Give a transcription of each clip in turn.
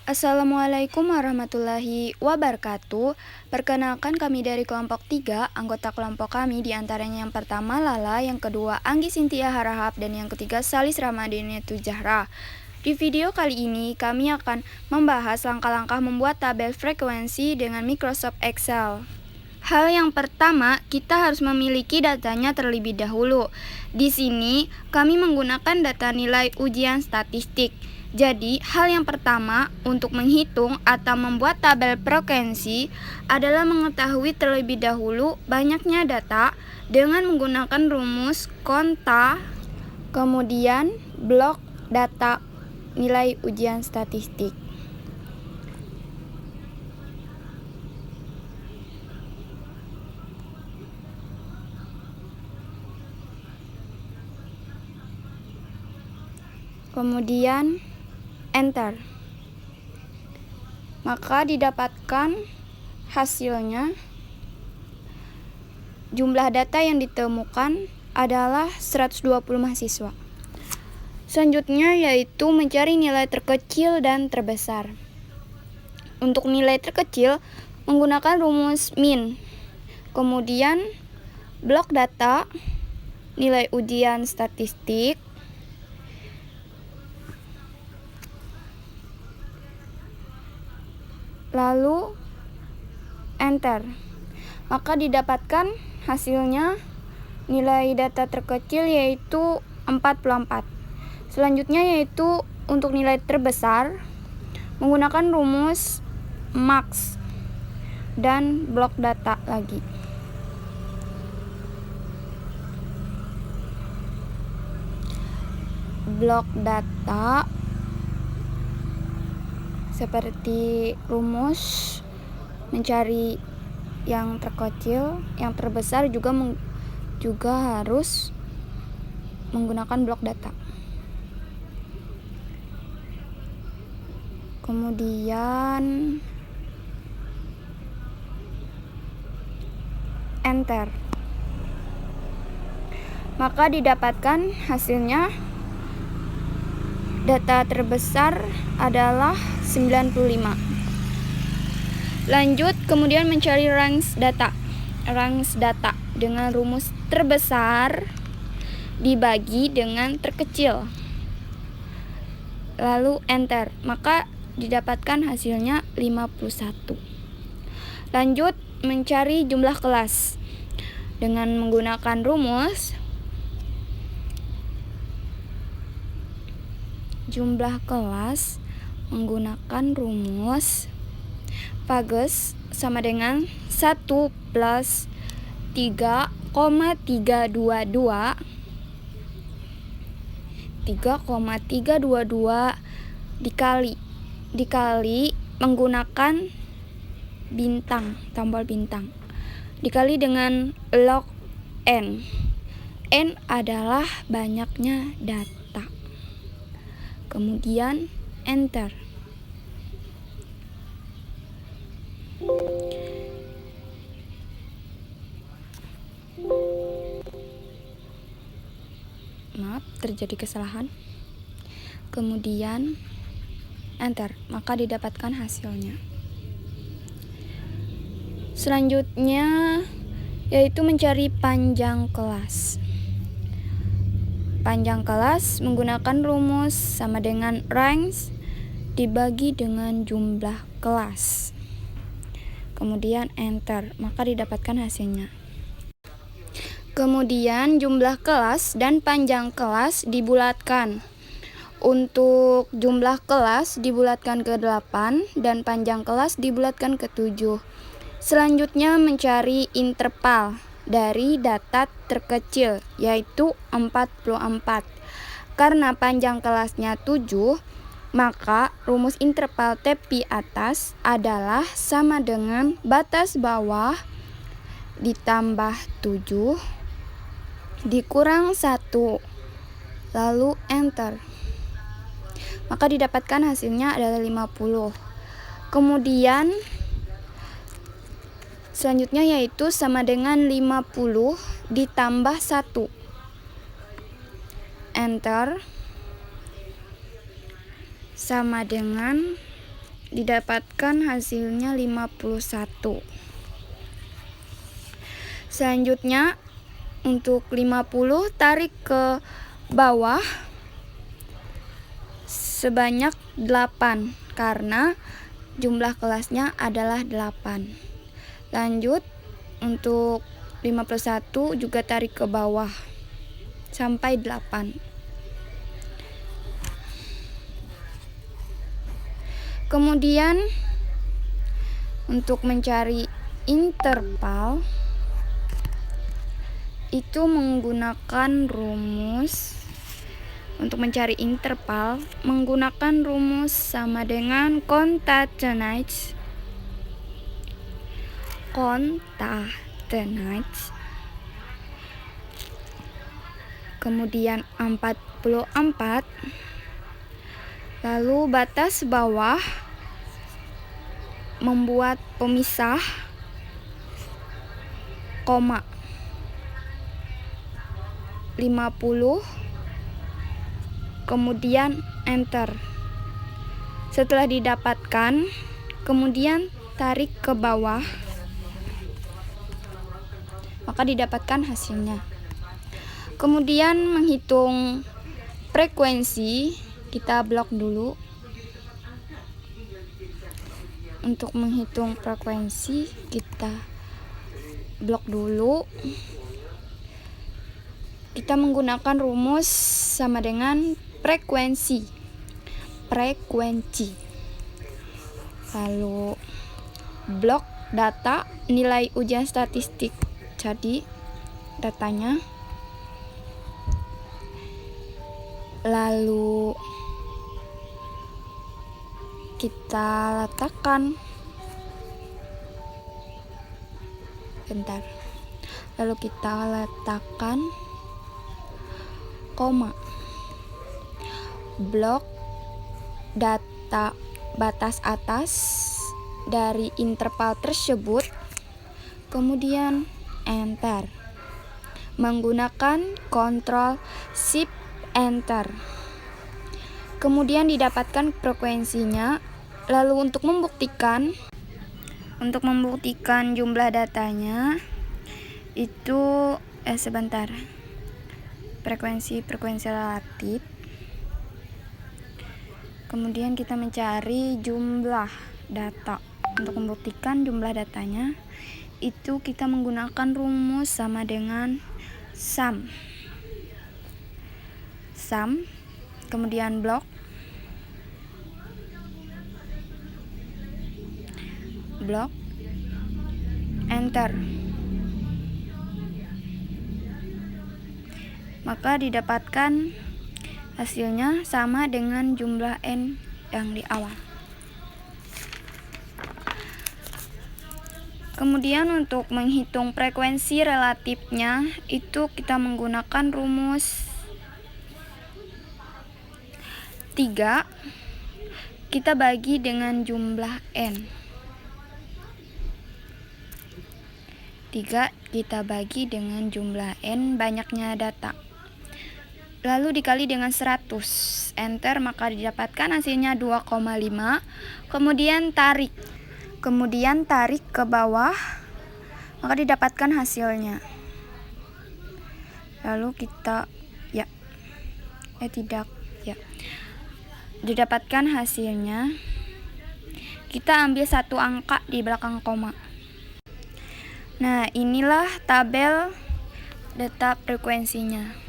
Assalamualaikum warahmatullahi wabarakatuh. Perkenalkan kami dari kelompok 3. Anggota kelompok kami diantaranya yang pertama Lala, yang kedua Anggi Sintia Harahap, dan yang ketiga Salis Ramadhani Tujahra. Di video kali ini kami akan membahas langkah-langkah membuat tabel frekuensi dengan Microsoft Excel. Hal yang pertama, kita harus memiliki datanya terlebih dahulu. Di sini kami menggunakan data nilai ujian statistik. Jadi, hal yang pertama untuk menghitung atau membuat tabel frekuensi adalah mengetahui terlebih dahulu banyaknya data dengan menggunakan rumus konta, kemudian blok data nilai ujian statistik. Kemudian enter. Maka didapatkan hasilnya. Jumlah data yang ditemukan adalah 120 mahasiswa. Selanjutnya yaitu mencari nilai terkecil dan terbesar. Untuk nilai terkecil menggunakan rumus min. Kemudian blok data nilai ujian statistik. Lalu enter. Maka didapatkan hasilnya nilai data terkecil yaitu 44. Selanjutnya yaitu untuk nilai terbesar menggunakan rumus max dan blok data lagi. Blok data seperti rumus mencari yang terkecil, yang terbesar juga harus menggunakan blok data. Kemudian enter. Maka didapatkan hasilnya data terbesar adalah 95. Lanjut kemudian mencari range data. Range data dengan rumus terbesar dibagi dengan terkecil. Lalu enter. Maka didapatkan hasilnya 51. Lanjut mencari jumlah kelas dengan menggunakan rumus jumlah kelas menggunakan rumus Pages sama dengan 1 plus 3,322 dikali menggunakan bintang, tombol bintang, dikali dengan log n. N adalah banyaknya data. Kemudian enter. Maaf, terjadi kesalahan. Kemudian enter, maka didapatkan hasilnya. Selanjutnya yaitu mencari panjang kelas. Panjang kelas menggunakan rumus sama dengan range dibagi dengan jumlah kelas. Kemudian enter, maka didapatkan hasilnya. Kemudian jumlah kelas dan panjang kelas dibulatkan. Untuk jumlah kelas dibulatkan ke 8 dan panjang kelas dibulatkan ke 7. Selanjutnya mencari interval dari data terkecil yaitu 44. Karena panjang kelasnya 7, maka rumus interval tepi atas adalah sama dengan batas bawah ditambah 7 dikurang 1. Lalu enter. Maka didapatkan hasilnya adalah 50. Kemudian selanjutnya yaitu sama dengan 50 ditambah 1. Enter. Sama dengan didapatkan hasilnya 51. Selanjutnya untuk 50 tarik ke bawah sebanyak 8 karena jumlah kelasnya adalah 8. Lanjut untuk 51 juga tarik ke bawah sampai 8. Kemudian untuk mencari interval itu menggunakan rumus. Untuk mencari interval menggunakan rumus sama dengan concatenate kemudian 44, lalu batas bawah membuat pemisah koma 50, kemudian enter. Setelah didapatkan, kemudian tarik ke bawah, maka didapatkan hasilnya. Kemudian menghitung frekuensi, kita blok dulu. Untuk menghitung frekuensi kita blok dulu. Kita menggunakan rumus sama dengan frekuensi. Lalu blok data nilai ujian statistik. Jadi datanya, lalu kita letakkan koma, blok data batas atas dari interval tersebut, kemudian enter menggunakan Ctrl Shift Enter. Kemudian didapatkan frekuensinya. Lalu untuk membuktikan jumlah datanya itu frekuensi relatif. Kemudian kita mencari jumlah data. Untuk membuktikan jumlah datanya itu kita menggunakan rumus sama dengan sum, kemudian blok enter, maka didapatkan hasilnya sama dengan jumlah n yang di awal. Kemudian untuk menghitung frekuensi relatifnya itu kita menggunakan rumus 3 kita bagi dengan jumlah n. 3 kita bagi dengan jumlah n banyaknya data. Lalu dikali dengan 100, enter, maka didapatkan hasilnya 2,5. Kemudian tarik ke bawah, maka didapatkan hasilnya. Lalu kita didapatkan hasilnya. Kita ambil satu angka di belakang koma. Nah, inilah tabel data frekuensinya.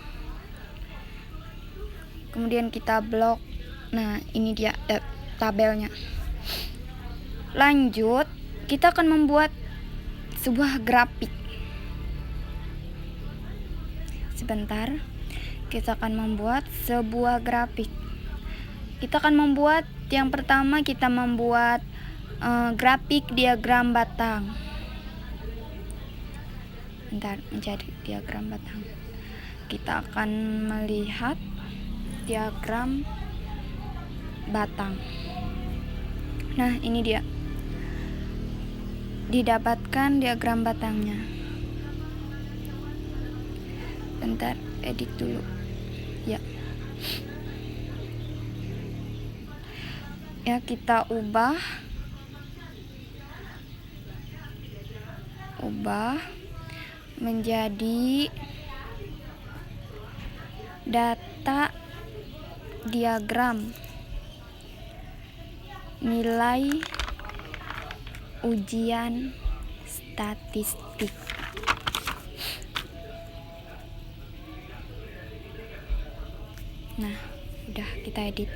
Kemudian kita blok. Nah, ini dia tabelnya. Lanjut, kita akan membuat sebuah grafik. Kita akan membuat sebuah grafik. Kita akan membuat yang pertama, kita membuat grafik diagram batang. Menjadi diagram batang. Kita akan melihat diagram batang. Nah, ini dia. Didapatkan diagram batangnya. Bentar, edit dulu. Ya. Ya, kita ubah menjadi data diagram nilai ujian statistik. Nah, udah kita edit.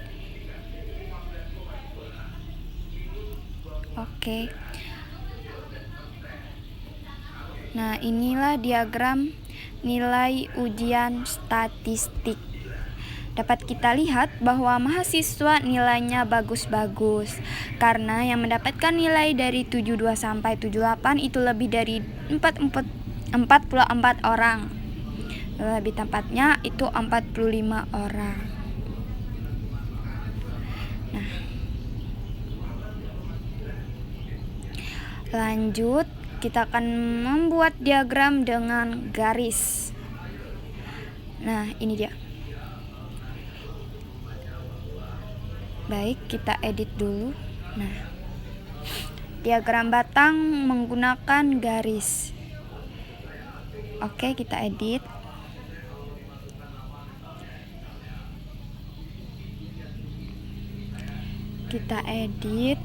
Oke. Nah, inilah diagram nilai ujian statistik. Dapat kita lihat bahwa mahasiswa nilainya bagus-bagus karena yang mendapatkan nilai dari 72 sampai 78 itu lebih dari 44 orang. Lebih tepatnya itu 45 orang. Nah, lanjut kita akan membuat diagram dengan garis. Nah, ini dia. Baik, kita edit dulu. Nah, diagram batang menggunakan garis. Oke, kita edit. Kita edit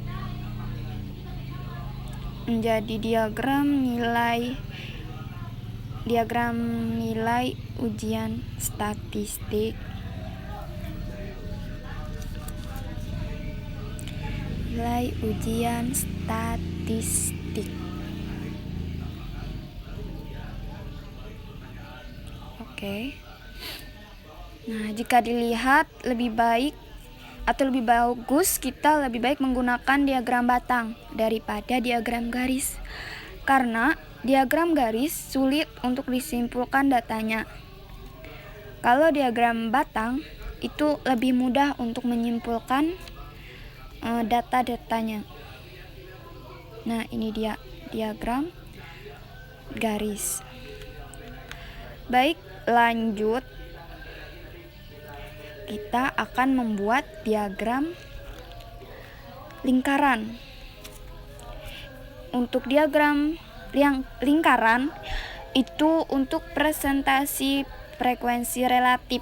menjadi diagram nilai ujian statistik. Nilai ujian statistik. Oke. Nah, jika dilihat lebih baik atau lebih bagus, kita lebih baik menggunakan diagram batang daripada diagram garis. Karena diagram garis sulit untuk disimpulkan datanya. Kalau diagram batang itu lebih mudah untuk menyimpulkan data-datanya. Nah, ini dia diagram garis. Baik, lanjut. Kita akan membuat diagram lingkaran. Untuk diagram lingkaran itu untuk presentasi frekuensi relatif.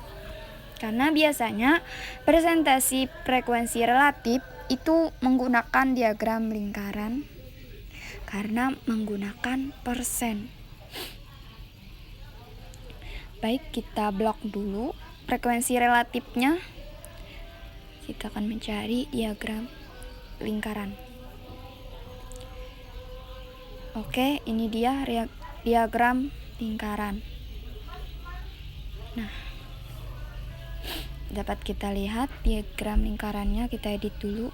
Karena biasanya presentasi frekuensi relatif itu menggunakan diagram lingkaran karena menggunakan persen. Baik, kita blok dulu frekuensi relatifnya. Kita akan mencari diagram lingkaran. Oke, ini dia diagram lingkaran. Nah, dapat kita lihat diagram lingkarannya. Kita edit dulu.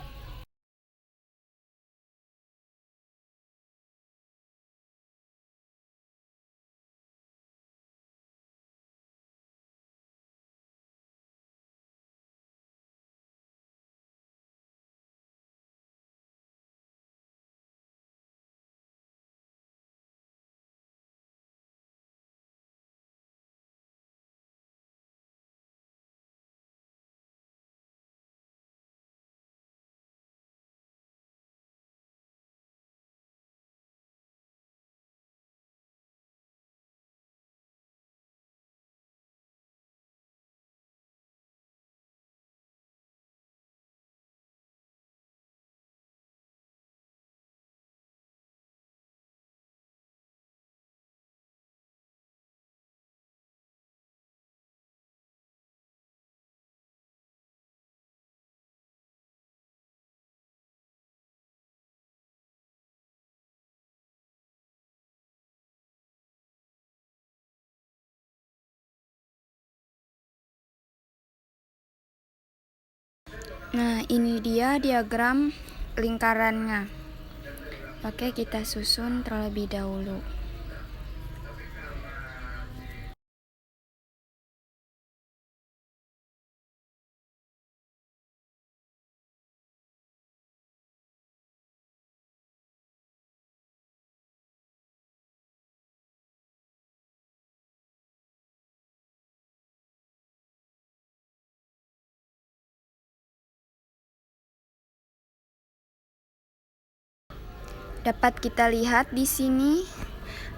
Nah, ini dia diagram lingkarannya. Oke, kita susun terlebih dahulu. Dapat kita lihat di sini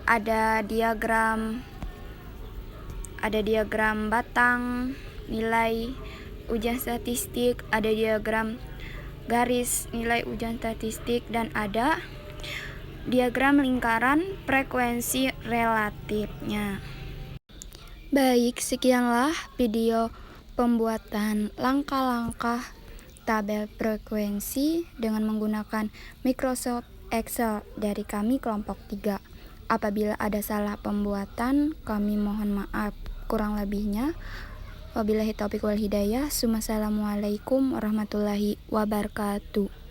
ada diagram batang, nilai ujian statistik, ada diagram garis nilai ujian statistik, dan ada diagram lingkaran frekuensi relatifnya. Baik, sekianlah video pembuatan langkah-langkah tabel frekuensi dengan menggunakan Microsoft Excel dari kami kelompok 3. Apabila ada salah pembuatan, kami mohon maaf. Kurang lebihnya, wabillahi taufiq wal hidayah. Assalamualaikum warahmatullahi wabarakatuh.